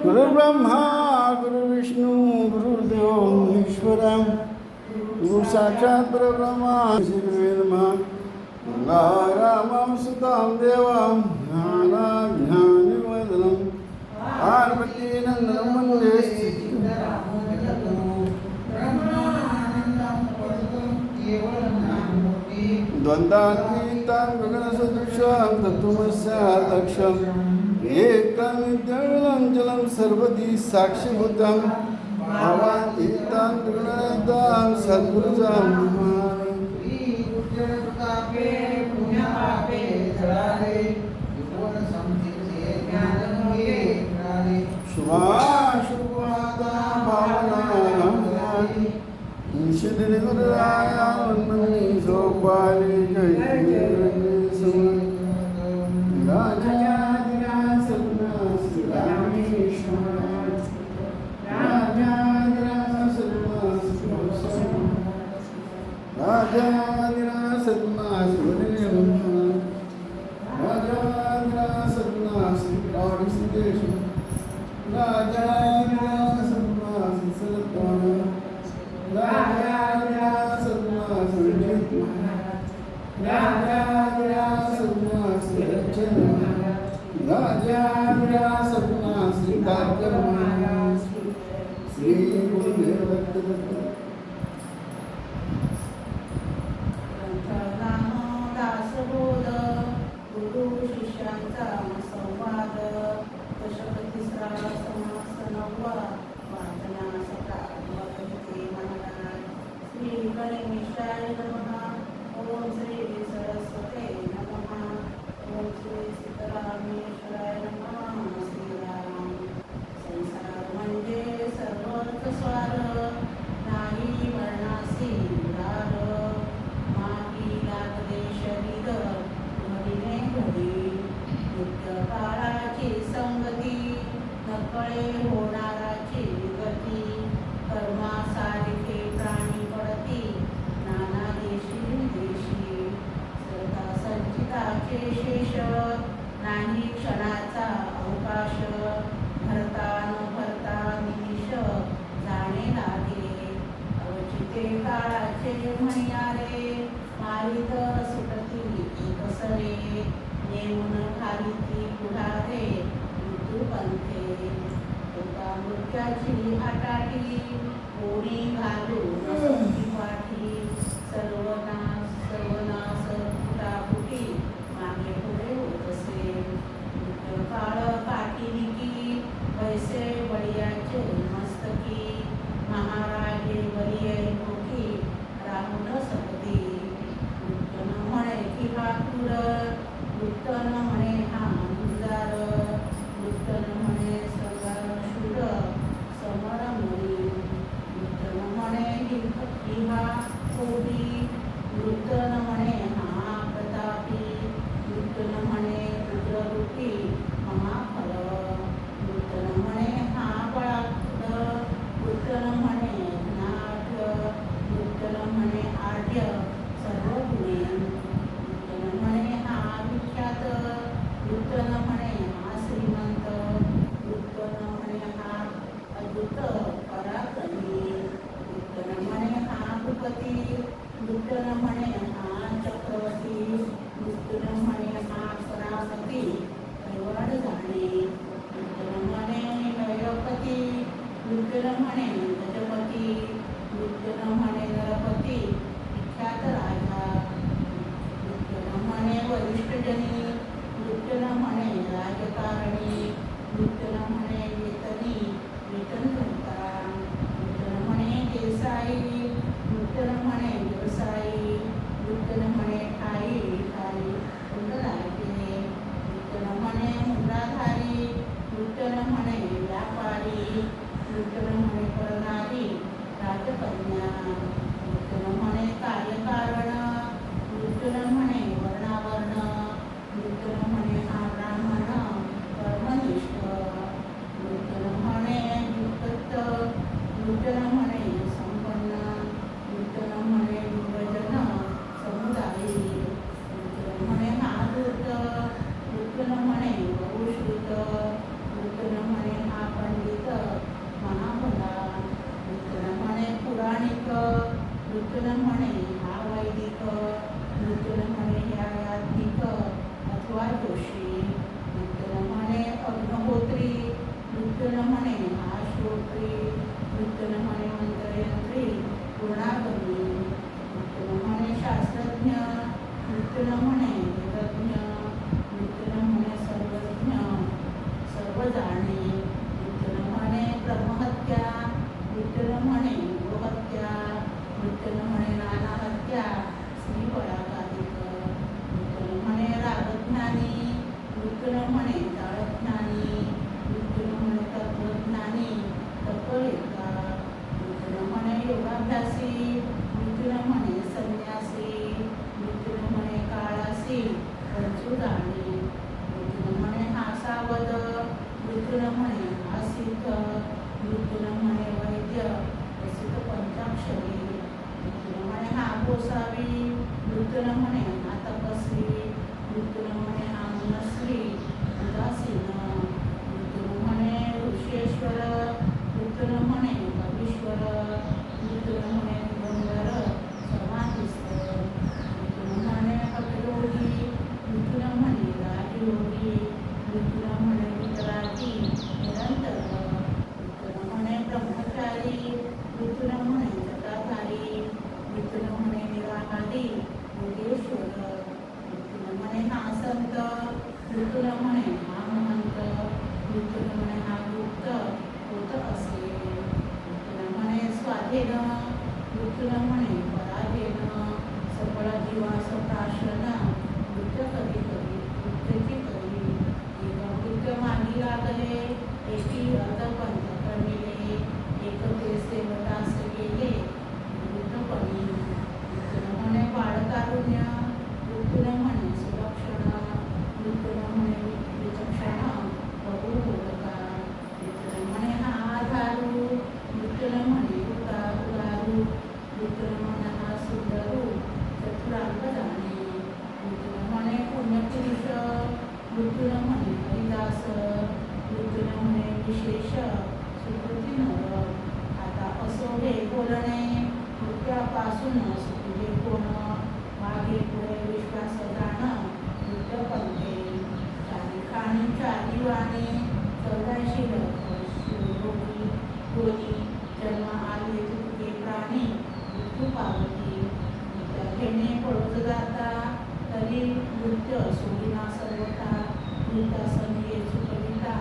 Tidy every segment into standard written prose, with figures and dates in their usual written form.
गुरुर्ब्रह्मा गुरुर्विष्णू गुरुर्देव महेश्वरा गुरु साक्षात् परब्रह्मा श्री नमः रामं सुतां देवां ज्ञानवदनं पार्वतीनन्दनं वन्दे द्वन्द्वातीतां गगनसदृशां तत्त्वमस्यादक्षम् एकं जलं सर्वदी साक्षीभूतं भावातीतां त्रिगुणातीतां सद्गुरुजां शुभाशुभाता भावना श्री गुरुराया वन्दने सोपाली जय म्हणे बहुश्रुत नूतन म्हणे हा पूर्णागमी विठ्ठल म्हणे शास्त्रज्ञ विठ्ठल म्हणे वेदज्ञ विठ्ठल म्हणे सर्वज्ञ सर्व जाणे विठ्ठल म्हणे ब्रह्महत्या विठ्ठल म्हणे गोहत्या विठ्ठल म्हणे नाना हत्या श्री बळाकाधिक विठ्ठल म्हणे रागज्ञानी विठ्ठल म्हणे जाळज्ञानी विठ्ठल म्हणे तत्वज्ञानी तत्ववेत्ता विठ्ठल म्हणे योगाभ्यासी विठ्ठल म्हणे संन्यासी विठ्ठल म्हणे काळासी पंचुदानी विठ्ठल म्हणे हा सावध विठ्ठल म्हणे हा सिद्ध विठ्ठल म्हणे वैद्य प्रसिद्ध पंचाक्षरी विठ्ठल म्हणे हा गोसावी विठ्ठल म्हणे हा तपस्वी विठ्ठल म्हणे हा मनस्वी उदासीन विठ्ठल म्हणे ऋषेश्वर विठ्ठल म्हणे कवीश्वर विठ्ठल म्हणे दिगंबर समाधिस्थ विठ्ठल म्हणे हठयोगी विठ्ठल म्हणे राजयोगी विठ्ठल म्हणे वितरागी निरंतर विठ्ठल म्हणे ब्रह्मचारी विठ्ठल म्हणे जटाधारी विठ्ठल म्हणे निराहारी योगेश्वर विठ्ठल म्हणे हा संत विठ्ठल म्हणे हा महंत विठ्ठल म्हणे हा गुप्त होत असे विठ्ठल म्हणे स्वाधीन विठ्ठल म्हणे पराधीन सकळ जीवास प्राशन वृत्त कधी कधी वृत्तेची कधी एक वृत्त मागी लागले एकी अर्धपंथ कळविले एक ते सेवटास गेले वृद्धपणी विठ्ठल म्हणे बाळकारुण्य विठ्ठल म्हणे सुलक्षण विठ्ठल म्हणे विचक्षण बहु बोलका विठ्ठल म्हणे हा आधारू विठ्ठल म्हणे उदारू विठ्ठल म्हणे हा सुंदरू चतुरांग जाणे विठ्ठल म्हणे पुण्यपुरुष विठ्ठल म्हणे हरिदास विठ्ठल म्हणे विशेष सुकृती नर आता असो हे बोलणे मृत्यापासून सुखी कोण मागे पुढे विश्वास जाण वृत्त पंथे चारी खाणी चारी वाणी 84 रोगी कोणी जन्म आले तुके प्राणी मृत्यू पावती मृत्या घेणे पळत जाता तरी मृत्य सोडिना सर्वथा मृत्यासनी चुकविता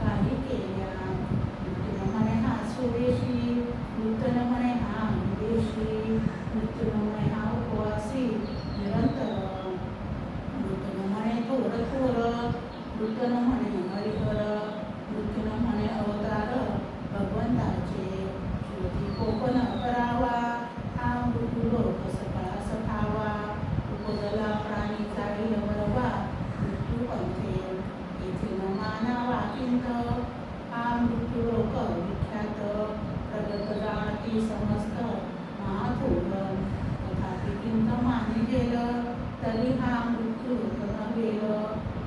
काही केल्या विठ्ठल म्हणे हा स्वदेशी विठ्ठल म्हणे हा विदेशी विठ्ठल म्हणे हा उपवासी निरंतर विठ्ठल म्हणे थोर थोर विठ्ठल म्हणे हरिहर विठ्ठल म्हणे अवतार भगवंताचे श्रुती कोपन करावा हा मृत्यूलोक सकाळा सखावा उपजला प्राणी जाईल बरवा मृत्यू पंथे येथील मानावा किंत हा मृत्यूलोक विख्यात प्रगत जाणती समस्त महाथोर तथापि किंत मानी गेलं तरी हा मृत्यू गेल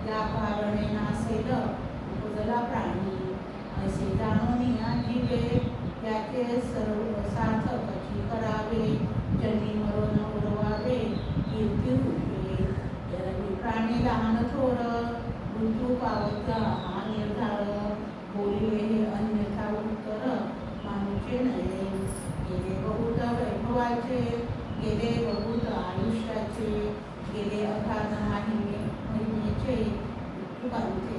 या कारणे नासेल उपजला प्राणी असे जाणून या जीवे याचे सर्व सार्थकची करावे जनी मरण उडवावे कीर्ती रूपे जरवी प्राणी लहान थोर मृत्यू पावता हा निर्धार बोलिले हे अन्यथा उत्तर मानूचे नये गेले बहुत वैभवाचे गेले बहुत आयुष्याचे गेले अगाध महिमेचे पंथे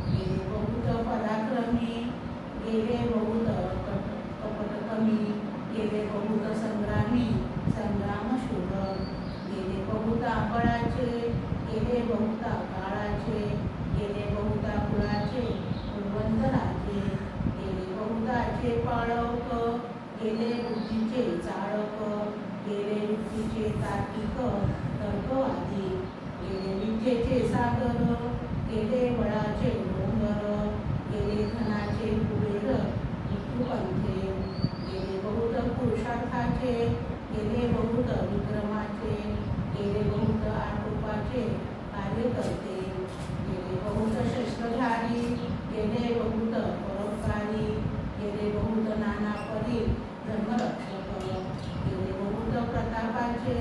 गेले बहुत पराक्रमी गेले बहुत कपट कमी गेले बहुत संग्रामी संग्रामशूर गेले बहुत आंबळाचे गेले बहुत काळाचे गेले बहुत कुळाचे कुलवंत राजे गेले बहुताचे पाळक गेले बुद्धीचे चाळक गेले युक्तीचे तार्किक तर्कवादी गेले विद्येचे सागर गेले बळाचे डोंगर गेले धनाचे कुबेर मृत्यूपंथे गेले बहुत पुरुषार्थाचे गेले बहुत विक्रमाचे गेले बहुत आटोपाचे कार्यकर्ते गेले बहुत शस्त्रधारी गेले बहुत परोपकारी गेले बहुत नाना परी धर्मरक्षक गेले बहुत प्रतापाचे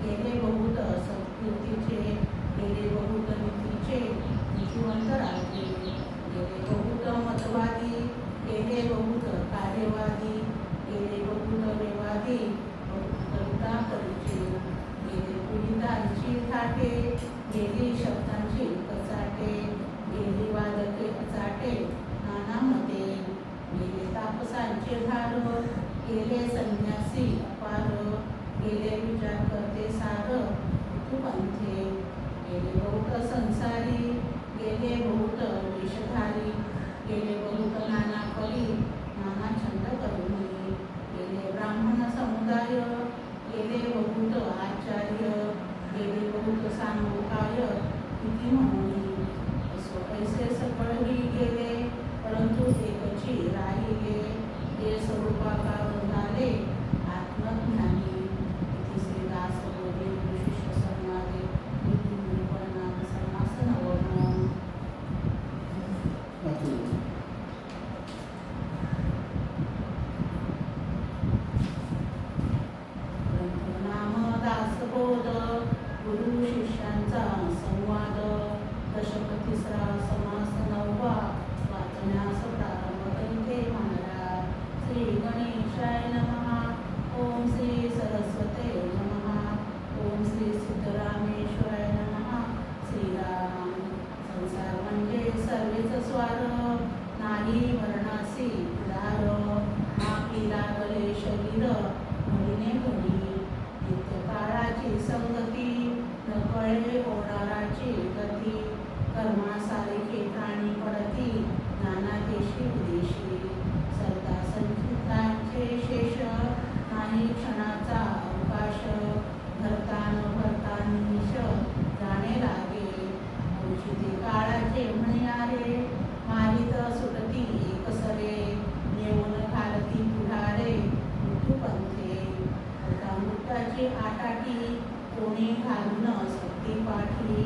गेले बहुत संस्कृतीचे गेले बहुत नीतीचे नीतिवंत राजे गेले बहुत मतवादी गेले बहुत कार्यवादी गेले बहुत वेवादी ज्ञानाचे धार गेले संन्यासी अपार गेले विचार करते सार ऋतुपंथे गेले बहुत संसारी गेले बहुत विषधारी गेले बहुत नाना कली नाना छंद करुणी गेले ब्राह्मण समुदाय गेले बहुत आचार्य गेले बहुत सामूहिकाय किती म्हणून असो ऐसे सकळही गेले परंतु एकची राहिले जे स्वरूपाकार झाले आत्मज्ञानी इथे श्रीदास बोले विशिष्ट संवादे निपुणपणात समासन वर्ण नाम दासबोध गुरु शिष्यांचा संवाद दशक तिसरा समास 9वा वाचण्यास प्रारंभ करीते म्हणला. श्री गणेशाय नमः. ओम श्री सरस्वते नमः. ओम श्री सिद्धरामेश्वराय नमः. श्रीराम संसार म्हणजे सर्वेच स्वार नाही मरणासी उदार नाकी लागले शरीर घडीने घडी नित्य काळाची संगती न कळे ओढाराची गती कर्मासारिखे प्राणी पडती नाना देशी विदेशी सरदा संचितांचे शेष नाही क्षणाचा अवकाश भरता न भरता निमिष जाणे लागे औषधी काळाचे म्हणणारे मारित सुटती एकसरे नेऊन घालती पुढारे मृत्यूपंथे मृताची आटाटी कोणी घालून सक्ती पाठी